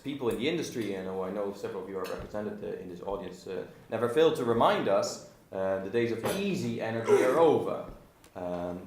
people in the industry, and I know several of you are represented in this audience, never fail to remind us the days of easy energy are over.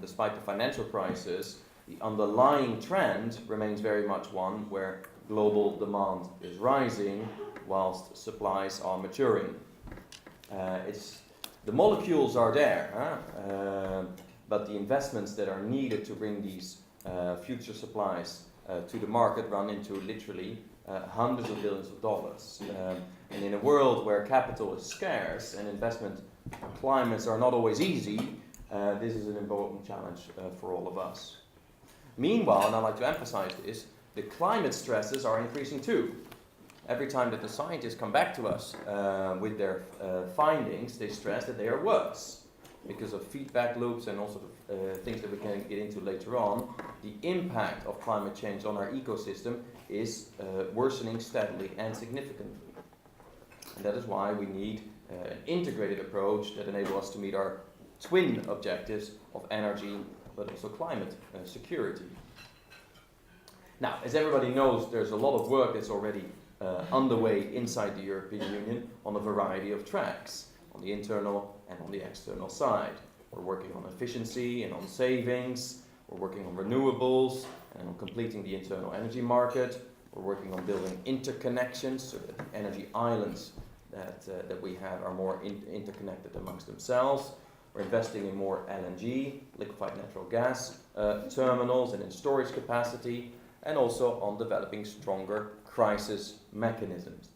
Despite the financial crisis, the underlying trend remains very much one where global demand is rising whilst supplies are maturing. The molecules are there, but the investments that are needed to bring these future supplies to the market run into literally hundreds of billions of dollars. And in a world where capital is scarce and investment climates are not always easy, this is an important challenge for all of us. Meanwhile, and I'd like to emphasize this, the climate stresses are increasing too. Every time that the scientists come back to us with their findings, they stress that they are worse because of feedback loops and also things that we can get into later on. The impact of climate change on our ecosystem is worsening steadily and significantly. And that is why we need an integrated approach that enables us to meet our twin objectives of energy but also climate security. Now, as everybody knows, there's a lot of work that's already underway inside the European Union on a variety of tracks, on the internal and on the external side. We're working on efficiency and on savings, we're working on renewables and on completing the internal energy market, we're working on building interconnections so that the energy islands that we have are more interconnected amongst themselves. We're investing in more LNG, liquefied natural gas terminals and in storage capacity, and also on developing stronger crisis mechanisms.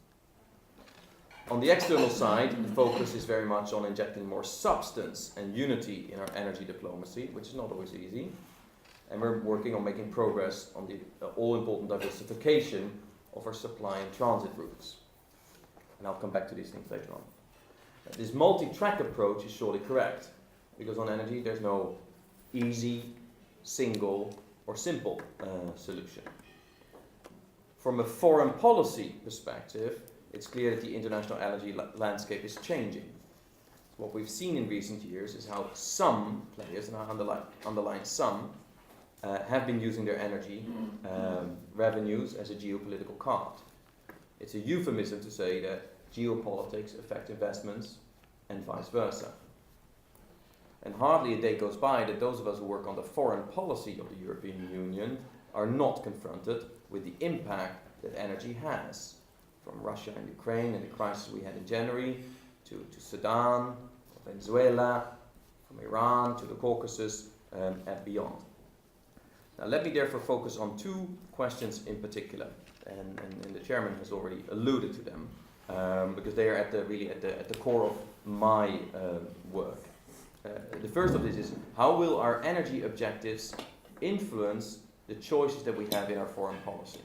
On the external side, the focus is very much on injecting more substance and unity in our energy diplomacy, which is not always easy. And we're working on making progress on the all-important diversification of our supply and transit routes. And I'll come back to these things later on. This multi-track approach is surely correct, because on energy there's no easy, single, or simple solution. From a foreign policy perspective, it's clear that the international energy landscape is changing. What we've seen in recent years is how some players, and I underline some, have been using their energy revenues as a geopolitical card. It's a euphemism to say that geopolitics affect investments and vice versa. And hardly a day goes by that those of us who work on the foreign policy of the European Union are not confronted with the impact that energy has, from Russia and Ukraine and the crisis we had in January, to Sudan, Venezuela, from Iran to the Caucasus and beyond. Now let me therefore focus on two questions in particular, and the chairman has already alluded to them, because they are at the core of my work. The first of this is, how will our energy objectives influence the choices that we have in our foreign policy?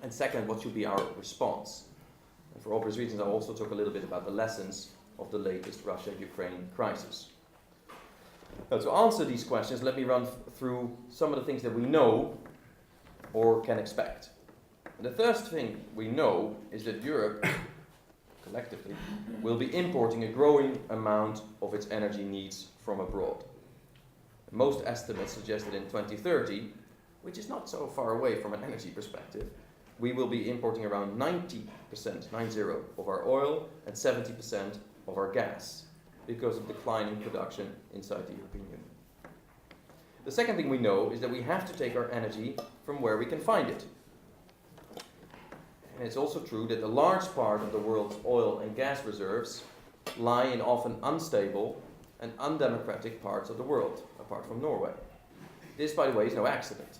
And second, what should be our response? And for obvious reasons, I'll also talk a little bit about the lessons of the latest Russia-Ukraine crisis. Now, to answer these questions, let me run through some of the things that we know or can expect. And the first thing we know is that Europe, collectively, will be importing a growing amount of its energy needs from abroad. Most estimates suggest that in 2030, which is not so far away from an energy perspective, we will be importing around 90%, 90, of our oil and 70% of our gas because of declining production inside the European Union. The second thing we know is that we have to take our energy from where we can find it. And it's also true that a large part of the world's oil and gas reserves lie in often unstable and undemocratic parts of the world, apart from Norway. This, by the way, is no accident,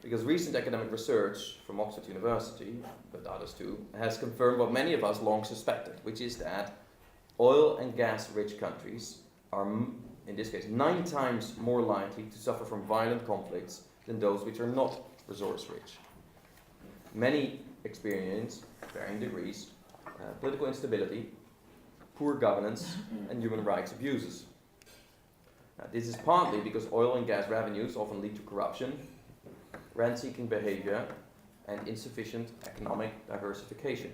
because recent academic research from Oxford University, but others too, has confirmed what many of us long suspected, which is that oil and gas-rich countries are, in this case, 9 times more likely to suffer from violent conflicts than those which are not resource-rich. Many experience, varying degrees, political instability, poor governance, and human rights abuses. Now, this is partly because oil and gas revenues often lead to corruption, rent-seeking behavior, and insufficient economic diversification.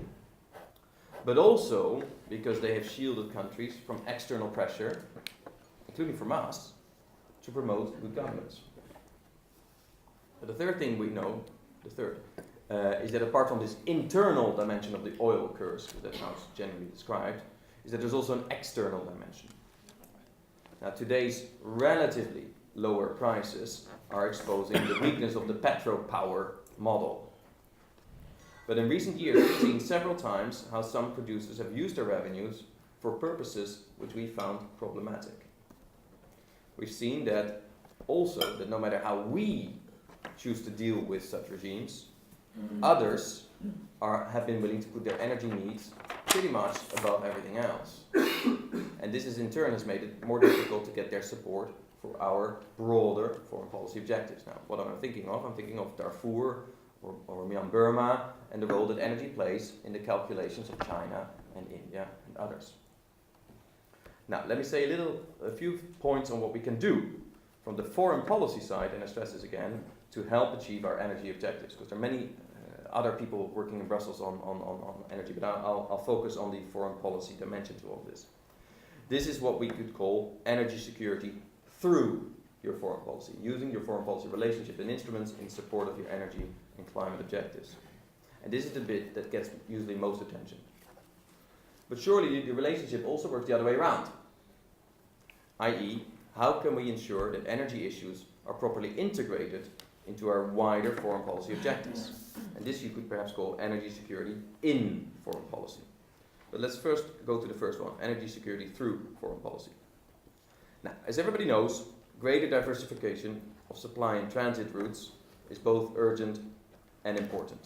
But also because they have shielded countries from external pressure, including from us, to promote good governance. But the third thing we know, is that apart from this internal dimension of the oil curse, that's how it's generally described, is that there's also an external dimension. Now, today's relatively lower prices are exposing the weakness of the petropower model. But in recent years, we've seen several times how some producers have used their revenues for purposes which we found problematic. We've seen that also that no matter how we choose to deal with such regimes, others have been willing to put their energy needs pretty much above everything else. And this in turn has made it more difficult to get their support for our broader foreign policy objectives. Now, what am I thinking of? I'm thinking of Darfur or Myanmar Burma and the role that energy plays in the calculations of China and India and others. Now, let me say a few points on what we can do from the foreign policy side, and I stress this again, to help achieve our energy objectives, because there are many other people working in Brussels on energy, but I'll focus on the foreign policy dimension to all this. This is what we could call energy security through your foreign policy, using your foreign policy relationship and instruments in support of your energy and climate objectives. And this is the bit that gets usually most attention. But surely the relationship also works the other way around. i.e., how can we ensure that energy issues are properly integrated into our wider foreign policy objectives? And this you could perhaps call energy security in foreign policy. But let's first go to the first one, energy security through foreign policy. Now, as everybody knows, greater diversification of supply and transit routes is both urgent and important.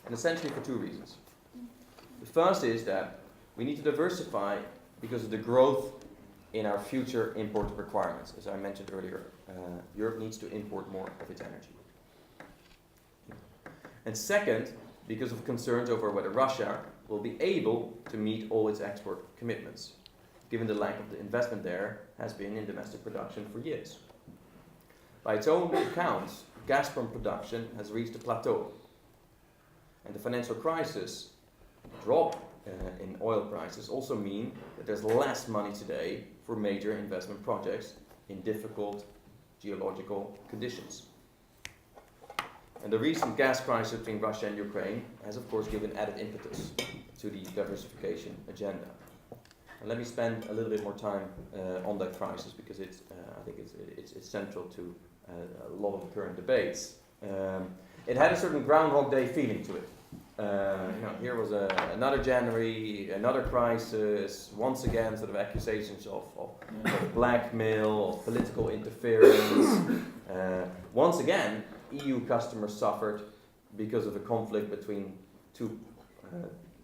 And essentially for two reasons. The first is that we need to diversify because of the growth in our future import requirements. As I mentioned earlier, Europe needs to import more of its energy. And second, because of concerns over whether Russia will be able to meet all its export commitments, given the lack of the investment there has been in domestic production for years. By its own accounts, Gazprom production has reached a plateau. And the financial crisis, drop in oil prices also mean that there's less money today for major investment projects in difficult geological conditions. And the recent gas crisis between Russia and Ukraine has of course given added impetus to the diversification agenda. And let me spend a little bit more time on that crisis because I think it's central to a lot of the current debates. It had a certain Groundhog Day feeling to it. Here was another January, another crisis, once again sort of accusations of blackmail, of political interference. Once again, EU customers suffered because of a conflict between two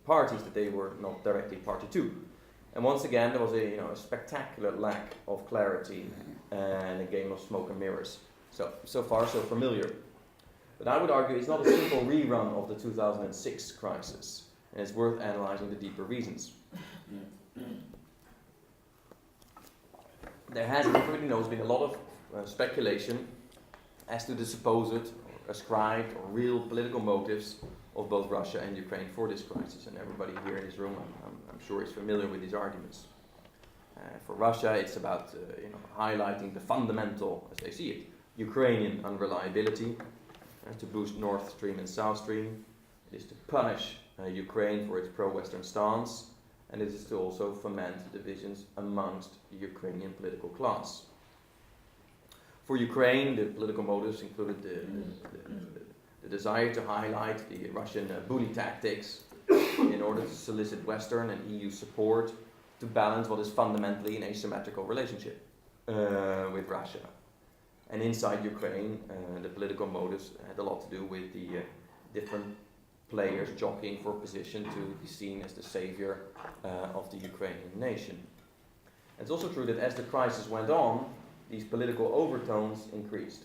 parties that they were not directly party to. And once again, there was a spectacular lack of clarity and a game of smoke and mirrors. So far, so familiar. But I would argue it's not a simple rerun of the 2006 crisis, and it's worth analyzing the deeper reasons. There has, everybody knows, been a lot of speculation as to the supposed, or ascribed, or real political motives of both Russia and Ukraine for this crisis. And everybody here in this room, I'm sure, is familiar with these arguments. For Russia, it's about highlighting the fundamental, as they see it, Ukrainian unreliability, to boost Nord Stream and South Stream. It is to punish Ukraine for its pro-Western stance, and it is to also foment divisions amongst the Ukrainian political class. For Ukraine, the political motives included the desire to highlight the Russian bully tactics in order to solicit Western and EU support to balance what is fundamentally an asymmetrical relationship with Russia. And inside Ukraine, the political motives had a lot to do with the different players jockeying for position to be seen as the savior of the Ukrainian nation. It's also true that as the crisis went on, these political overtones increased.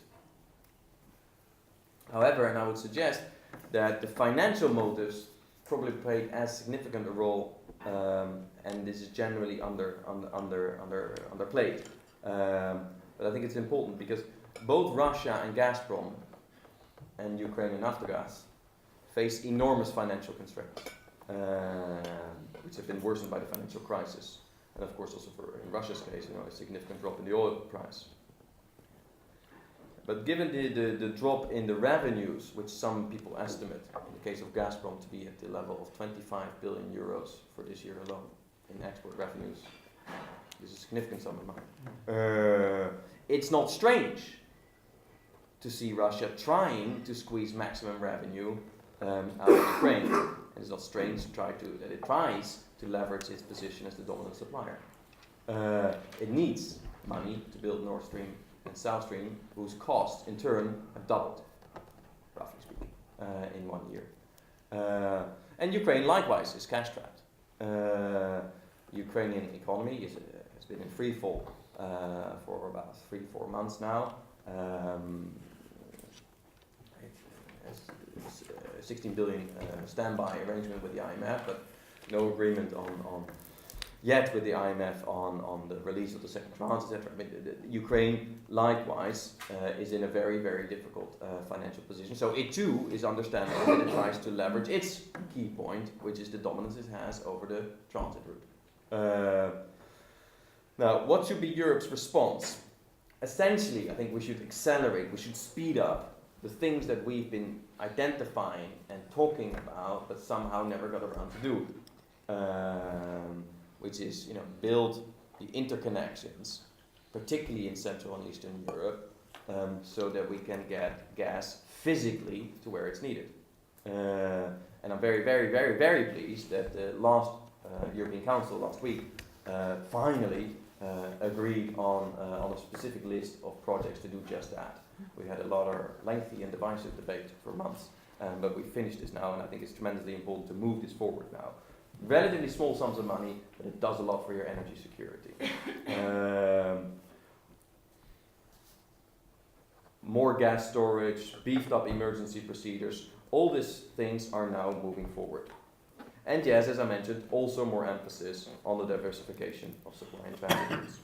However, and I would suggest that the financial motives probably played as significant a role, and this is generally underplayed. But I think it's important because both Russia and Gazprom and Ukraine and Naftogaz face enormous financial constraints, which have been worsened by the financial crisis. And of course also in Russia's case, a significant drop in the oil price. But given the drop in the revenues, which some people estimate, in the case of Gazprom, to be at the level of 25 billion euros for this year alone in export revenues, this is a significant sum of money. It's not strange to see Russia trying to squeeze maximum revenue out of Ukraine. And it's not strange that it tries to leverage its position as the dominant supplier. It needs money to build Nord Stream and South Stream, whose costs in turn have doubled, roughly speaking, in 1 year. And Ukraine likewise is cash trapped. Ukrainian economy has been in free fall for about 3-4 months now. It has 16 billion standby arrangement with the IMF, but no agreement yet with the IMF on the release of the second tranche, etc. I mean, Ukraine, likewise, is in a very, very difficult financial position. So it too is understandable that it tries to leverage its key point, which is the dominance it has over the transit route. Now, what should be Europe's response? Essentially, I think we should accelerate, we should speed up the things that we've been identifying and talking about, but somehow never got around to do. Which is, build the interconnections, particularly in Central and Eastern Europe, so that we can get gas physically to where it's needed. And I'm very, very, very, very pleased that the last European Council last week finally agreed on a specific list of projects to do just that. We had a lot of lengthy and divisive debate for months, but we finished this now, and I think it's tremendously important to move this forward now. Relatively small sums of money, but it does a lot for your energy security. More gas storage, beefed up emergency procedures, all these things are now moving forward. And yes, as I mentioned, also more emphasis on the diversification of supply and transit routes.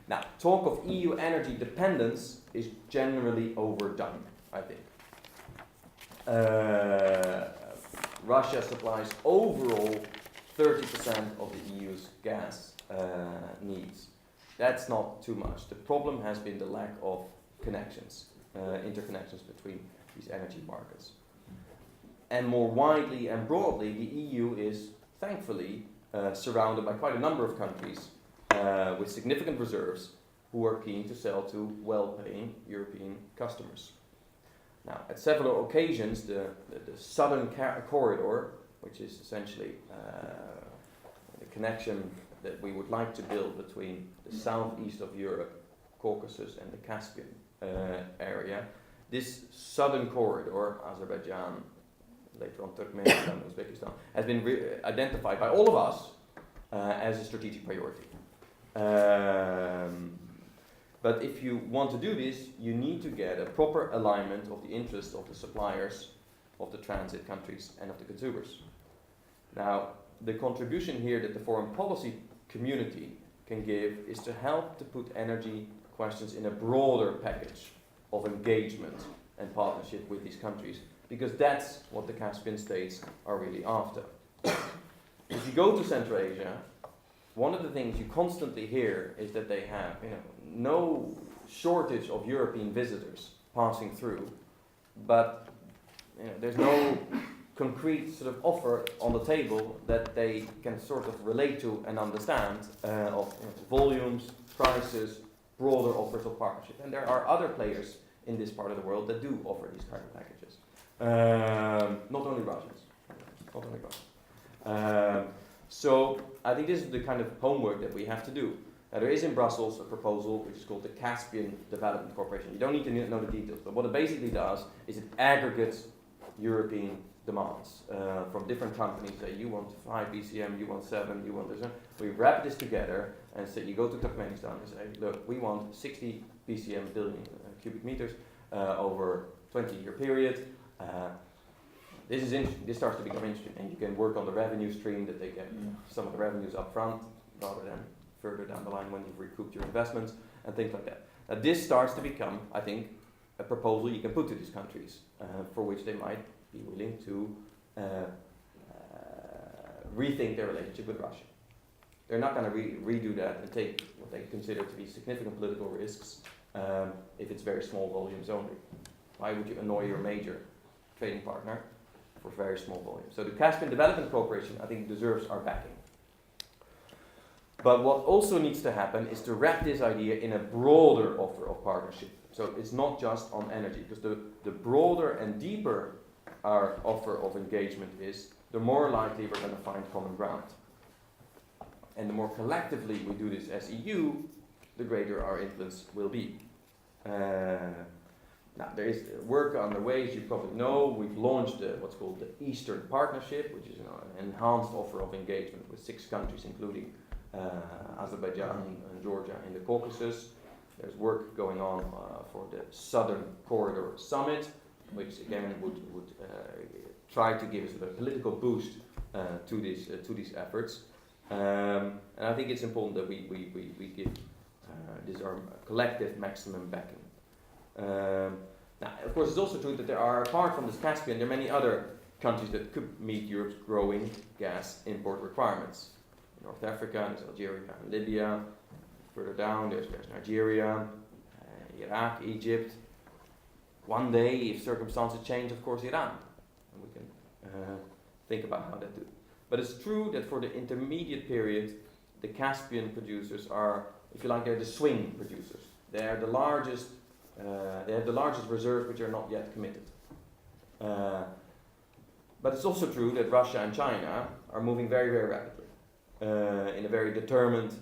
Now, talk of EU energy dependence is generally overdone, I think. Russia supplies overall 30% of the EU's gas needs. That's not too much. The problem has been the lack of connections, interconnections between these energy markets. And more widely and broadly, the EU is thankfully surrounded by quite a number of countries with significant reserves who are keen to sell to well-paying European customers. Now, at several occasions, the southern corridor, which is essentially the connection that we would like to build between the southeast of Europe, Caucasus, and the Caspian area, this southern corridor, Azerbaijan, later on Turkmenistan, Uzbekistan, has been identified by all of us as a strategic priority. But if you want to do this, you need to get a proper alignment of the interests of the suppliers, of the transit countries, and of the consumers. Now, the contribution here that the foreign policy community can give is to help to put energy questions in a broader package of engagement and partnership with these countries, because that's what the Caspian states are really after. If you go to Central Asia, one of the things you constantly hear is that they have, no shortage of European visitors passing through, but there's no concrete sort of offer on the table that they can sort of relate to and understand of volumes, prices, broader offers of partnership. And there are other players in this part of the world that do offer these kind of packages. Not only Russians. So I think this is the kind of homework that we have to do. Now, there is in Brussels a proposal which is called the Caspian Development Corporation. You don't need to know the details, but what it basically does is it aggregates European demands from different companies. Say you want 5 BCM, you want 7, you want this. We wrap this together and say you go to Turkmenistan and say, look, we want 60 BCM billion cubic meters over 20-year period. This is interesting. This starts to become interesting, and you can work on the revenue stream that they get some of the revenues up front rather than further down the line when you've recouped your investments and things like that. Now, this starts to become, I think, a proposal you can put to these countries for which they might be willing to rethink their relationship with Russia. They're not going to redo that and take what they consider to be significant political risks if it's very small volumes only. Why would you annoy your major trading partner for very small volumes? So the Caspian Development Cooperation, I think, deserves our backing. But what also needs to happen is to wrap this idea in a broader offer of partnership. So it's not just on energy, because the broader and deeper our offer of engagement is, the more likely we're going to find common ground. And the more collectively we do this as EU, the greater our influence will be. Now, there is work underway, as you probably know. We've launched what's called the Eastern Partnership, which is an enhanced offer of engagement with 6 countries, including Azerbaijan and Georgia in the Caucasus. There's work going on for the Southern Corridor Summit, which again would try to give us a political boost to these efforts. And I think it's important that we give this our collective maximum backing. Now, of course, it's also true that there are, apart from this Caspian, there are many other countries that could meet Europe's growing gas import requirements. In North Africa, there's Algeria and Libya. Further down, there's Nigeria, Iraq, Egypt. One day, if circumstances change, of course, Iran. And we can think about how that do. But it's true that for the intermediate period, the Caspian producers are, if you like, they're the swing producers. They're the largest. They have the largest reserves, which are not yet committed. But it's also true that Russia and China are moving very, very rapidly in a very determined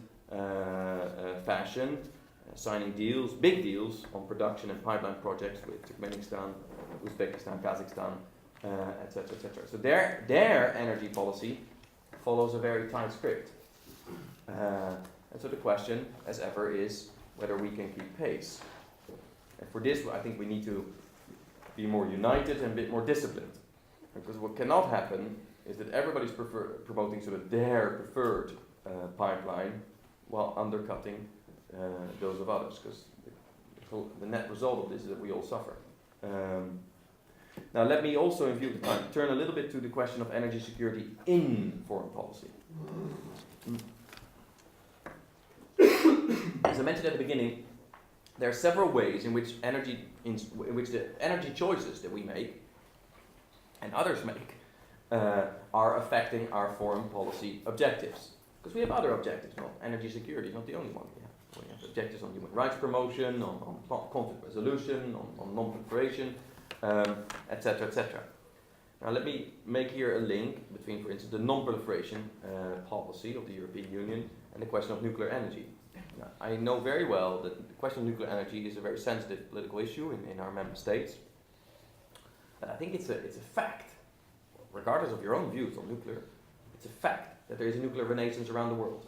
fashion, signing deals, big deals on production and pipeline projects with Turkmenistan, Uzbekistan, Kazakhstan, etc., etc. So their energy policy follows a very tight script. And so the question, as ever, is whether we can keep pace. And for this, I think we need to be more united and a bit more disciplined. Because what cannot happen is that everybody's promoting sort of their preferred pipeline while undercutting those of others. Because the net result of this is that we all suffer. Now let me also, in view of the time, turn a little bit to the question of energy security in foreign policy. As I mentioned at the beginning, there are several ways in which the energy choices that we make and others make are affecting our foreign policy objectives. Because we have other objectives, not energy security is not the only one we have. We have objectives on human rights promotion, on conflict resolution, on non-proliferation, etc., etc. Now let me make here a link between, for instance, the non-proliferation policy of the European Union and the question of nuclear energy. Now, I know very well that the question of nuclear energy is a very sensitive political issue in our member states. But I think it's a fact, regardless of your own views on nuclear, it's a fact that there is a nuclear renaissance around the world.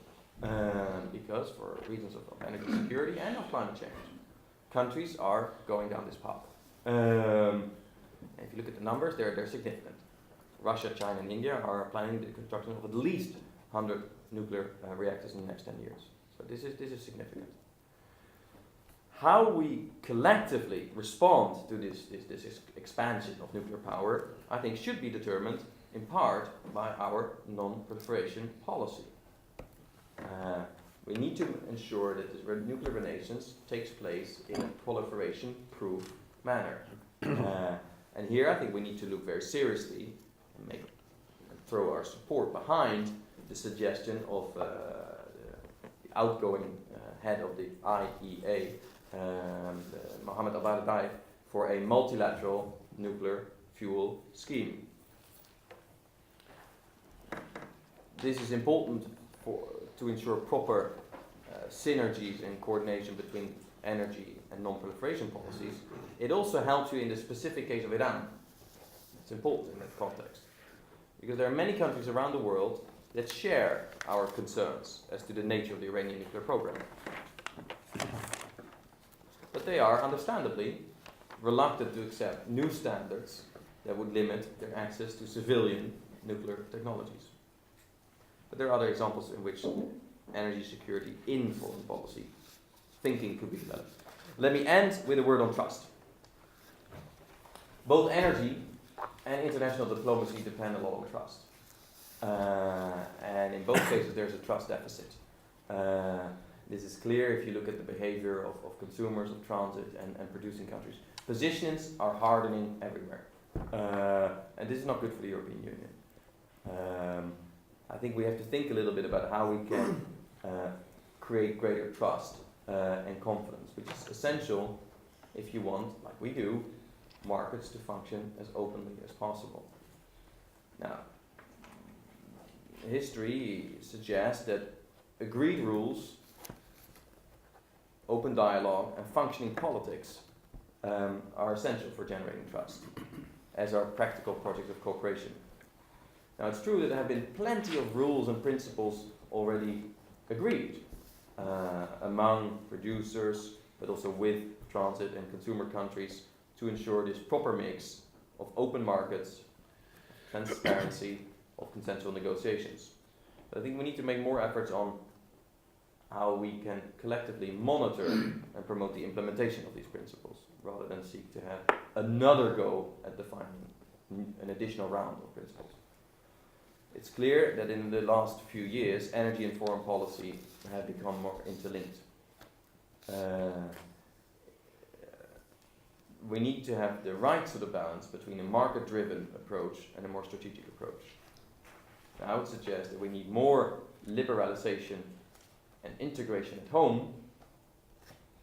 Because for reasons of energy security and of climate change, countries are going down this path. And if you look at the numbers, they're significant. Russia, China, and India are planning the construction of at least 100 nuclear reactors in the next 10 years. So this is significant. How we collectively respond to this expansion of nuclear power, I think, should be determined in part by our non-proliferation policy. We need to ensure that this nuclear renaissance takes place in a proliferation-proof manner. And here I think we need to look very seriously and throw our support behind the suggestion of the outgoing head of the IIEA, Mohammed Al-Baradei, for a multilateral nuclear fuel scheme. This is important to ensure proper synergies and coordination between energy and non-proliferation policies. It also helps you in the specific case of Iran. It's important in that context. Because there are many countries around the world that share our concerns as to the nature of the Iranian nuclear program. But they are, understandably, reluctant to accept new standards that would limit their access to civilian nuclear technologies. But there are other examples in which energy security in foreign policy thinking could be developed. Let me end with a word on trust. Both energy and international diplomacy depend a lot on trust. And in both cases there's a trust deficit. This is clear if you look at the behavior of consumers, of transit, and producing countries. Positions are hardening everywhere. And this is not good for the European Union. I think we have to think a little bit about how we can create greater trust and confidence, which is essential if you want, like we do, markets to function as openly as possible. Now, history suggests that agreed rules, open dialogue, and functioning politics are essential for generating trust, as are practical projects of cooperation. Now, it's true that there have been plenty of rules and principles already agreed among producers, but also with transit and consumer countries, to ensure this proper mix of open markets, transparency, of consensual negotiations. But I think we need to make more efforts on how we can collectively monitor and promote the implementation of these principles, rather than seek to have another go at defining an additional round of principles. It's clear that in the last few years, energy and foreign policy have become more interlinked. We need to have the right sort of balance between a market-driven approach and a more strategic approach. Now, I would suggest that we need more liberalization and integration at home,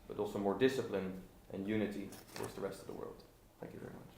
but also more discipline and unity towards the rest of the world. Thank you very much.